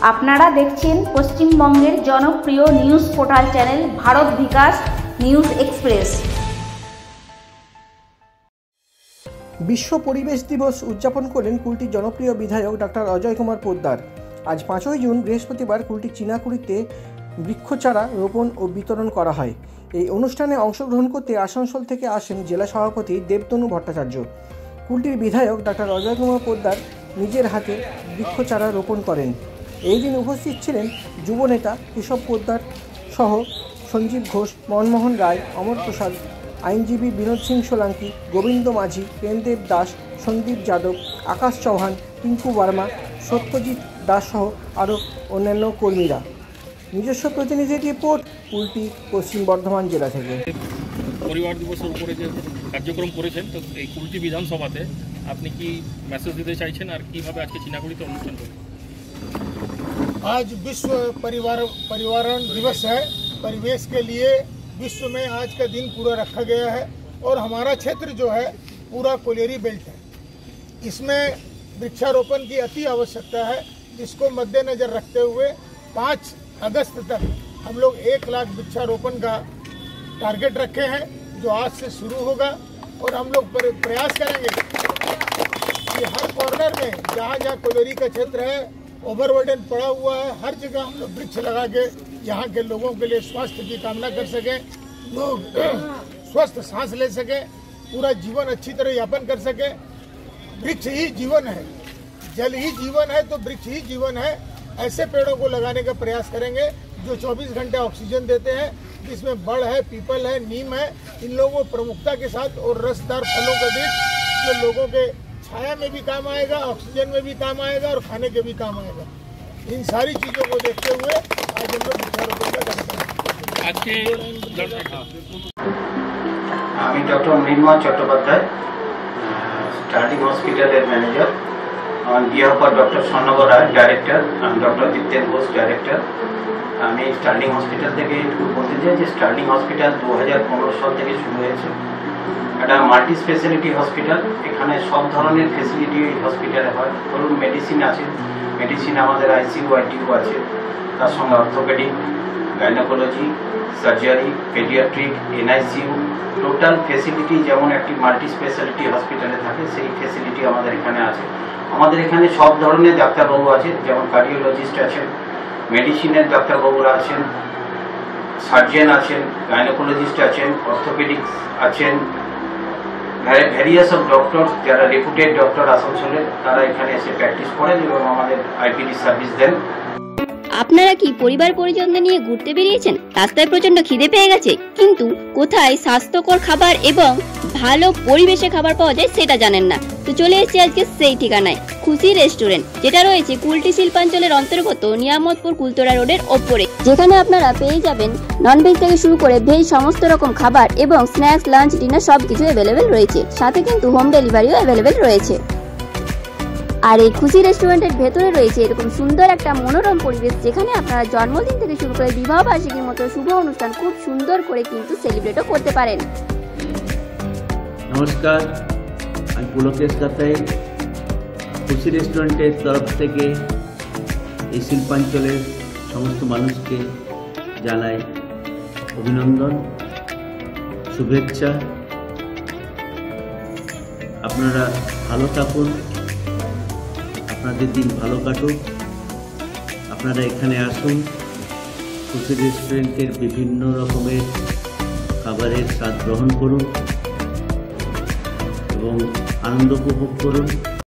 আপনারা দেখছেন পশ্চিমবঙ্গের জনপ্রিয় নিউজ পোর্টাল চ্যানেল ভারত বিকাশ নিউজ এক্সপ্রেস। বিশ্ব পরিবেশ দিবস উদযাপন করেন কুলটির জনপ্রিয় বিধায়ক ডক্টর অজয় কুমার পোদ্দার। আজ 5ই জুন বৃহস্পতিবার কুলটির চিনাকুড়িতে বৃক্ষচারা রোপণ ও বিতরণ করা হয়। এই অনুষ্ঠানে অংশগ্রহণ করতে আসানসোল থেকে আসেন জেলা সভাপতি দেবতনু ভট্টাচার্য। কুলটির বিধায়ক ডক্টর অজয় কুমার পোদ্দার নিজের হাতে বৃক্ষচারা রোপণ করেন। এই দিন উপস্থিত ছিলেন যুবনেতা কেশব পোদ্দার সহ সঞ্জীব ঘোষ, মনমোহন রায়, অমর প্রসাদ, আইনজীবী বিনোদ সিং সোলাঙ্কি, গোবিন্দ মাঝি, প্রেমদেব দাস, সন্দীপ যাদব, আকাশ চৌহান, টিঙ্কু বর্মা, সত্যজিৎ দাস সহ আরও অন্যান্য কর্মীরা। নিজস্ব প্রতিনিধি রিপোর্ট, কুলটি, পশ্চিম বর্ধমান জেলা থেকে। পরিবার দিবসের উপরে যে কার্যক্রম করেছেন, তো এই কুলটি বিধানসভাতে আপনি কি মেসেজ দিতে চাইছেন আর কিভাবে আজকে চিনাকুড়িতে অনুষ্ঠান করবেন? आज विश्व पर्यावरण दिवस है। परिवेश के लिए विश्व में आज का दिन पूरा रखा गया है और हमारा क्षेत्र जो है पूरा कोलेरी बेल्ट है। इसमें वृक्षारोपण की अति आवश्यकता है, जिसको मद्देनजर रखते हुए 5 अगस्त तक हम लोग 1 लाख वृक्षारोपण का टारगेट रखे हैं, जो आज से शुरू होगा। और हम लोग प्रयास करेंगे कि हर कॉर्नर में जहाँ जहाँ कोलेरी का क्षेत्र है, ओवरबर्डन पड़ा हुआ है, हर जगह हम लोग वृक्ष लगा के यहाँ के लोगों के लिए स्वास्थ्य की कामना कर सकें, लोग स्वस्थ सांस ले सकें, पूरा जीवन अच्छी तरह यापन कर सकें। वृक्ष ही जीवन है, जल ही जीवन है, तो वृक्ष ही जीवन है। ऐसे पेड़ों को लगाने का प्रयास करेंगे जो 24 घंटे ऑक्सीजन देते हैं, जिसमें बड़ है, पीपल है, नीम है। इन लोगों को प्रमुखता के साथ, और रसदार फलों का वृक्ष जो लोगों के छाया में भी काम आएगा, ऑक्सीजन में भी काम आएगा और खाने के भी काम आएगा। इन सारी चीज़ों को देखते हुए आज हम लोग वृक्षारोपण का कार्यक्रम। আমি ডক্টর মৃন্ময় চট্টোপাধ্যায়, স্টার্লিং হসপিটালের manager. On behalf of doctor Swarnab Roy, director, আমি ডক্টর দীপ্তেন ঘোষ, ডাইরেক্টর। আমি স্টার্লিং হসপিটাল থেকে একটু বলতে চাই যে স্টার্লিং হসপিটাল 2015 সাল থেকে শুরু হয়েছে। এটা মাল্টি স্পেশালিটি হসপিটাল। এখানে সব ধরনের ফেসিলিটি এই হসপিটালে হয়। ধরুন মেডিসিন আছে, মেডিসিন আমাদের আইসিইউ আইটিইউ আছে, তার সঙ্গে orthopaedic, gynaecology, surgery, paediatric, NICU, total facility যেমন একটি মাল্টি স্পেশালিটি হসপিটালে থাকে, সেই ফেসিলিটি আমাদের এখানে আছে। আমাদের এখানে সব ধরনের ডাক্তারবাবু আছে, যেমন কার্ডিওলজিস্ট আছেন, মেডিসিনের ডাক্তারবাবুরা আছেন, সার্জন আছেন, গাইনোকোলজিস্ট আছেন, অর্থোপেডিক্স আছেন, ভ্যারিয়াস অফ ডক্টর যারা রেপুটেড ডক্টর আসানসোলের, তারা এখানে এসে প্র্যাকটিস করেন এবং আমাদের আইপিডি সার্ভিস দেন। আপনারা কি পরিবার পরিজনদের নিয়ে ঘুরতে বেরিয়েছেন? রাস্তায় প্রচন্ড খিদে পেয়ে গেছে, কিন্তু কোথায় স্বাস্থ্যকর খাবার এবং ভালো পরিবেশে খাবার পাওয়া যায় সেটা জানেন না। তো চলে এসেছি আজকে সেই ঠিকানায়, খুশি রেস্টুরেন্ট, যেটা রয়েছে কুলটি শিল্পাঞ্চলের অন্তর্গত নিয়ামতপুর কুলতরা রোডের ওপরে, যেখানে আপনারা পেয়ে যাবেন ননভেজ থেকে শুরু করে ভেজ সমস্ত রকম খাবার এবং স্ন্যাক্স, লাঞ্চ, ডিনার সবকিছু অ্যাভেলেবেল রয়েছে। সাথে কিন্তু হোম ডেলিভারিও অ্যাভেলেবেল রয়েছে। আর এই খুশি রেস্টুরেন্টের ভেতরে রয়েছে এরকম সুন্দর একটা মনোরম পরিবেশ, যেখানে আপনারা জন্মদিন থেকে শুরু করে বিবাহ বার্ষিকীর মতো শুভ অনুষ্ঠান খুব সুন্দর করে কিন্তু সেলিব্রেটও করতে পারেন। নমস্কার, আমি পুলকেশ কাতাই। খুশি রেস্টুরেন্টের তরফ থেকে এই শিল্পাঞ্চলের সমস্ত মানুষকে জানাই অভিনন্দন, শুভেচ্ছা। আপনারা ভালো থাকুন, আপনাদের দিন ভালো কাটুক। আপনারা এখানে আসুন, খুশি রেস্টুরেন্টের বিভিন্ন রকমের খাবারের স্বাদ গ্রহণ করুন এবং আনন্দ উপভোগ করুন।